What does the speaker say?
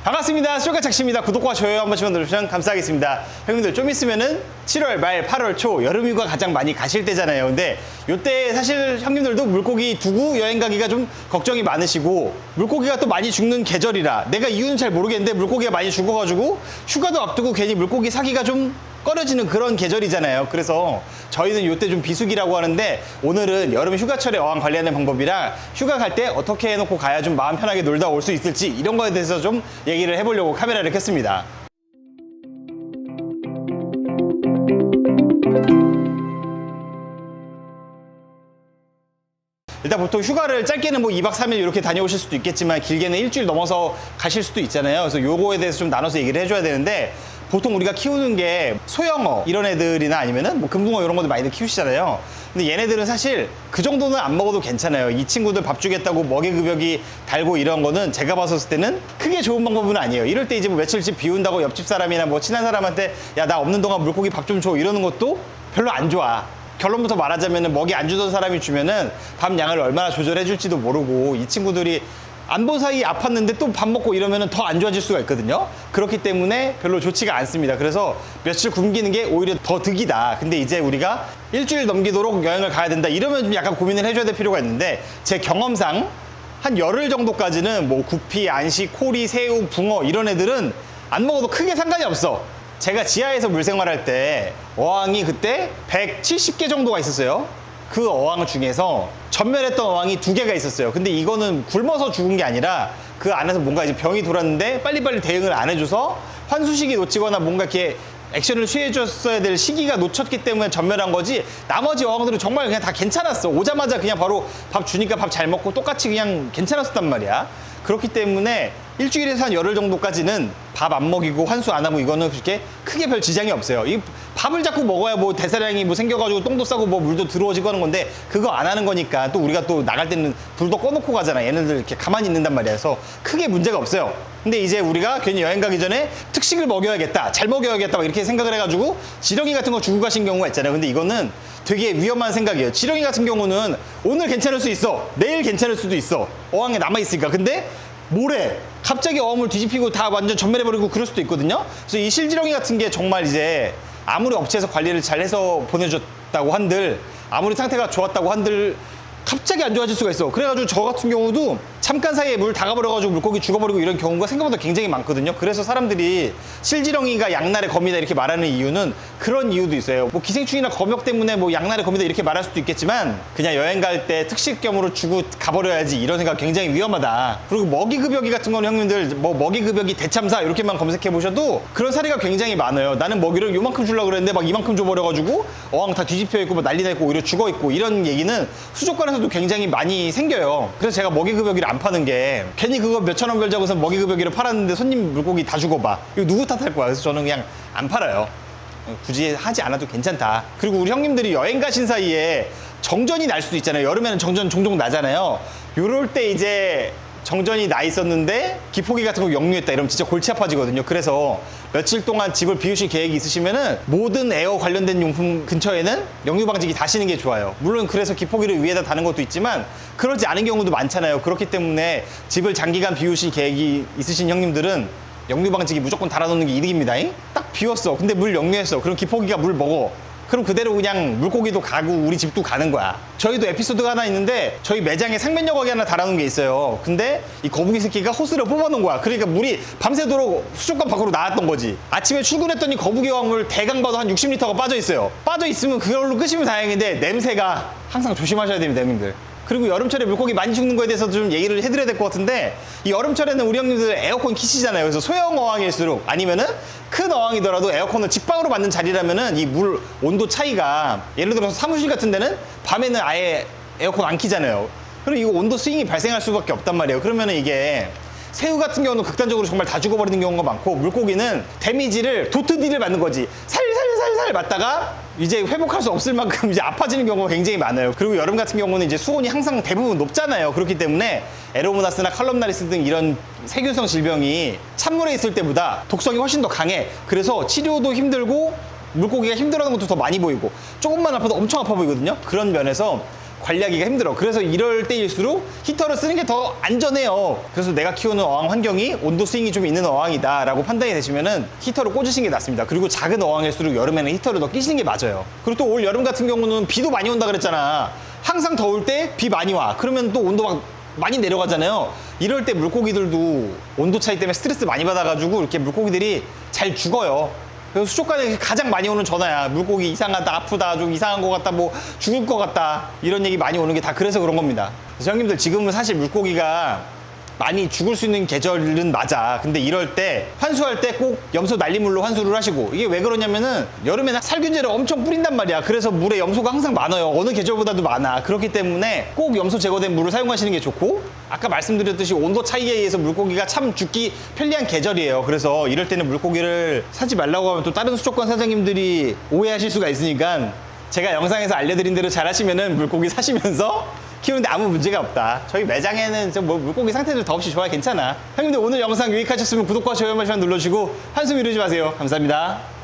반갑습니다. 수족가착시입니다. 구독과 좋아요 한 번씩만 눌러주시면 감사하겠습니다. 형님들 좀 있으면은 7월 말 8월 초 여름휴가 가장 많이 가실 때잖아요. 근데 요때 사실 형님들도 물고기 두고 여행 가기가 좀 걱정이 많으시고 물고기가 또 많이 죽는 계절이라 내가 이유는 잘 모르겠는데 물고기가 많이 죽어가지고 휴가도 앞두고 괜히 물고기 사기가 좀 꺼려지는 그런 계절이잖아요. 그래서 저희는 요때 좀 비수기라고 하는데 오늘은 여름 휴가철에 어항 관리하는 방법이랑 휴가 갈 때 어떻게 해놓고 가야 좀 마음 편하게 놀다 올 수 있을지 이런 거에 대해서 좀 얘기를 해보려고 카메라를 켰습니다. 일단 보통 휴가를 짧게는 뭐 2박 3일 이렇게 다녀오실 수도 있겠지만 길게는 일주일 넘어서 가실 수도 있잖아요. 그래서 요거에 대해서 좀 나눠서 얘기를 해줘야 되는데 보통 우리가 키우는 게 소형어 이런 애들이나 아니면은 뭐 금붕어 이런 것들 많이들 키우시잖아요. 근데 얘네들은 사실 그 정도는 안 먹어도 괜찮아요. 이 친구들 밥 주겠다고 먹이급여기 달고 이런 거는 제가 봤을 때는 크게 좋은 방법은 아니에요. 이럴 때 이제 뭐 며칠씩 비운다고 옆집 사람이나 뭐 친한 사람한테 야, 나 없는 동안 물고기 밥 좀 줘 이러는 것도 별로 안 좋아. 결론부터 말하자면 먹이 안 주던 사람이 주면은 밥 양을 얼마나 조절해 줄지도 모르고 이 친구들이 안 본 사이에 아팠는데 또 밥 먹고 이러면 더 안 좋아질 수가 있거든요. 그렇기 때문에 별로 좋지가 않습니다. 그래서 며칠 굶기는 게 오히려 더 득이다. 근데 이제 우리가 일주일 넘기도록 여행을 가야 된다. 이러면 좀 약간 고민을 해줘야 될 필요가 있는데 제 경험상 한 열흘 정도까지는 뭐 구피, 안시, 코리, 새우, 붕어 이런 애들은 안 먹어도 크게 상관이 없어. 제가 지하에서 물생활할 때 어항이 그때 170개 정도가 있었어요. 그 어항 중에서 전멸했던 어항이 2개가 있었어요. 근데 이거는 굶어서 죽은 게 아니라 그 안에서 뭔가 이제 병이 돌았는데 빨리빨리 대응을 안 해줘서 환수식이 놓치거나 뭔가 이렇게 액션을 취해줬어야 될 시기가 놓쳤기 때문에 전멸한 거지 나머지 어항들은 정말 그냥 다 괜찮았어. 오자마자 그냥 바로 밥 주니까 밥 잘 먹고 똑같이 그냥 괜찮았었단 말이야. 그렇기 때문에 일주일에서 한 열흘 정도까지는 밥 안 먹이고 환수 안 하고 이거는 그렇게 크게 별 지장이 없어요. 이 밥을 자꾸 먹어야 뭐 대사량이 뭐 생겨가지고 똥도 싸고 뭐 물도 들어오지고 하는 건데 그거 안 하는 거니까 또 우리가 또 나갈 때는 불도 꺼놓고 가잖아. 얘네들 이렇게 가만히 있는단 말이야. 그래서 크게 문제가 없어요. 근데 이제 우리가 괜히 여행 가기 전에 특식을 먹여야겠다, 잘 먹여야겠다 막 이렇게 생각을 해가지고 지렁이 같은 거 주고 가신 경우가 있잖아요. 근데 이거는 되게 위험한 생각이에요. 지렁이 같은 경우는 오늘 괜찮을 수 있어, 내일 괜찮을 수도 있어. 어항에 남아있으니까. 근데 모레 갑자기 어항을 뒤집히고 다 완전 전멸해버리고 그럴 수도 있거든요. 그래서 이 실지렁이 같은 게 정말 이제 아무리 업체에서 관리를 잘해서 보내줬다고 한들 아무리 상태가 좋았다고 한들 갑자기 안 좋아질 수가 있어. 그래가지고 저 같은 경우도 잠깐 사이에 물 다 가버려가지고 물고기 죽어버리고 이런 경우가 생각보다 굉장히 많거든요. 그래서 사람들이 실지렁이가 양날의 검이다 이렇게 말하는 이유는 그런 이유도 있어요. 뭐 기생충이나 검역 때문에 뭐 양날의 검이다 이렇게 말할 수도 있겠지만 그냥 여행 갈 때 특식겸으로 주고 가버려야지 이런 생각 굉장히 위험하다. 그리고 먹이급여기 같은 거는 형님들 뭐 먹이급여기 대참사 이렇게만 검색해 보셔도 그런 사례가 굉장히 많아요. 나는 먹이를 요만큼 주려고 그랬는데 막 이만큼 줘버려가지고 어항 다 뒤집혀 있고 뭐 난리 나고 오히려 죽어 있고 이런 얘기는 수족관에서도 굉장히 많이 생겨요. 그래서 제가 먹이급여기를 안 파는 게 괜히 그거 몇천 원 벌자고서 먹이급여기를 팔았는데 손님 물고기 다 죽어봐. 이거 누구 탓할 거야. 그래서 저는 그냥 안 팔아요. 굳이 하지 않아도 괜찮다. 그리고 우리 형님들이 여행 가신 사이에 정전이 날 수도 있잖아요. 여름에는 정전 종종 나잖아요. 요럴 때 이제 정전이 나 있었는데 기포기 같은 거 역류했다 이러면 진짜 골치 아파지거든요. 그래서 며칠 동안 집을 비우실 계획이 있으시면은 모든 에어 관련된 용품 근처에는 역류 방지기 다시는 게 좋아요. 물론 그래서 기포기를 위에다 다는 것도 있지만 그러지 않은 경우도 많잖아요. 그렇기 때문에 집을 장기간 비우실 계획이 있으신 형님들은 역류 방지기 무조건 달아놓는 게 이득입니다. 딱 비웠어. 근데 물 역류했어. 그럼 기포기가 물 먹어. 그럼 그대로 그냥 물고기도 가고 우리 집도 가는 거야. 저희도 에피소드가 하나 있는데 저희 매장에 상면역 어기 하나 달아놓은 게 있어요. 근데 이 거북이 새끼가 호스를 뽑아놓은 거야. 그러니까 물이 밤새도록 수족관 밖으로 나왔던 거지. 아침에 출근했더니 거북이 어항물 대강 봐도 한 60리터가 빠져 있어요. 빠져 있으면 그걸로 끄시면 다행인데 냄새가 항상 조심하셔야 됩니다, 형님들. 그리고 여름철에 물고기 많이 죽는 거에 대해서 좀 얘기를 해드려야 될 것 같은데 이 여름철에는 우리 형님들 에어컨 키시잖아요. 그래서 소형 어항일수록 아니면은 큰 어항이더라도 에어컨을 직방으로 맞는 자리라면은 이 물 온도 차이가 예를 들어서 사무실 같은 데는 밤에는 아예 에어컨 안 키잖아요. 그럼 이거 온도 스윙이 발생할 수밖에 없단 말이에요. 그러면은 이게 새우 같은 경우는 극단적으로 정말 다 죽어버리는 경우가 많고 물고기는 데미지를 도트디를 맞는 거지. 살살 맞다가 이제 회복할 수 없을 만큼 이제 아파지는 경우가 굉장히 많아요. 그리고 여름 같은 경우는 이제 수온이 항상 대부분 높잖아요. 그렇기 때문에 에로모나스나 칼럼나리스 등 이런 세균성 질병이 찬물에 있을 때보다 독성이 훨씬 더 강해. 그래서 치료도 힘들고 물고기가 힘들어하는 것도 더 많이 보이고 조금만 아파도 엄청 아파 보이거든요. 그런 면에서 관리하기가 힘들어. 그래서 이럴 때일수록 히터를 쓰는 게 더 안전해요. 그래서 내가 키우는 어항 환경이 온도 스윙이 좀 있는 어항이다 라고 판단이 되시면은 히터를 꽂으시는 게 낫습니다. 그리고 작은 어항일수록 여름에는 히터를 더 끼시는 게 맞아요. 그리고 또 올 여름 같은 경우는 비도 많이 온다 그랬잖아. 항상 더울 때 비 많이 와. 그러면 또 온도 막 많이 내려가잖아요. 이럴 때 물고기들도 온도 차이 때문에 스트레스 많이 받아가지고 이렇게 물고기들이 잘 죽어요. 그래서 수족관에 가장 많이 오는 전화야. 물고기 이상하다, 아프다, 좀 이상한 것 같다, 뭐 죽을 것 같다. 이런 얘기 많이 오는 게 다 그래서 그런 겁니다. 그래서 형님들 지금은 사실 물고기가 많이 죽을 수 있는 계절은 맞아. 근데 이럴 때 환수할 때 꼭 염소 난리물로 환수를 하시고, 이게 왜 그러냐면은 여름에는 살균제를 엄청 뿌린단 말이야. 그래서 물에 염소가 항상 많아요. 어느 계절보다도 많아. 그렇기 때문에 꼭 염소 제거된 물을 사용하시는 게 좋고, 아까 말씀드렸듯이 온도 차이에 의해서 물고기가 참 죽기 편리한 계절이에요. 그래서 이럴 때는 물고기를 사지 말라고 하면 또 다른 수족관 사장님들이 오해하실 수가 있으니까, 제가 영상에서 알려드린 대로 잘 하시면은 물고기 사시면서 키우는데 아무 문제가 없다. 저희 매장에는 뭐 물고기 상태들 더없이 좋아요. 괜찮아. 형님들 오늘 영상 유익하셨으면 구독과 좋아요 한 번씩만 눌러주시고 한숨 이루지 마세요. 감사합니다.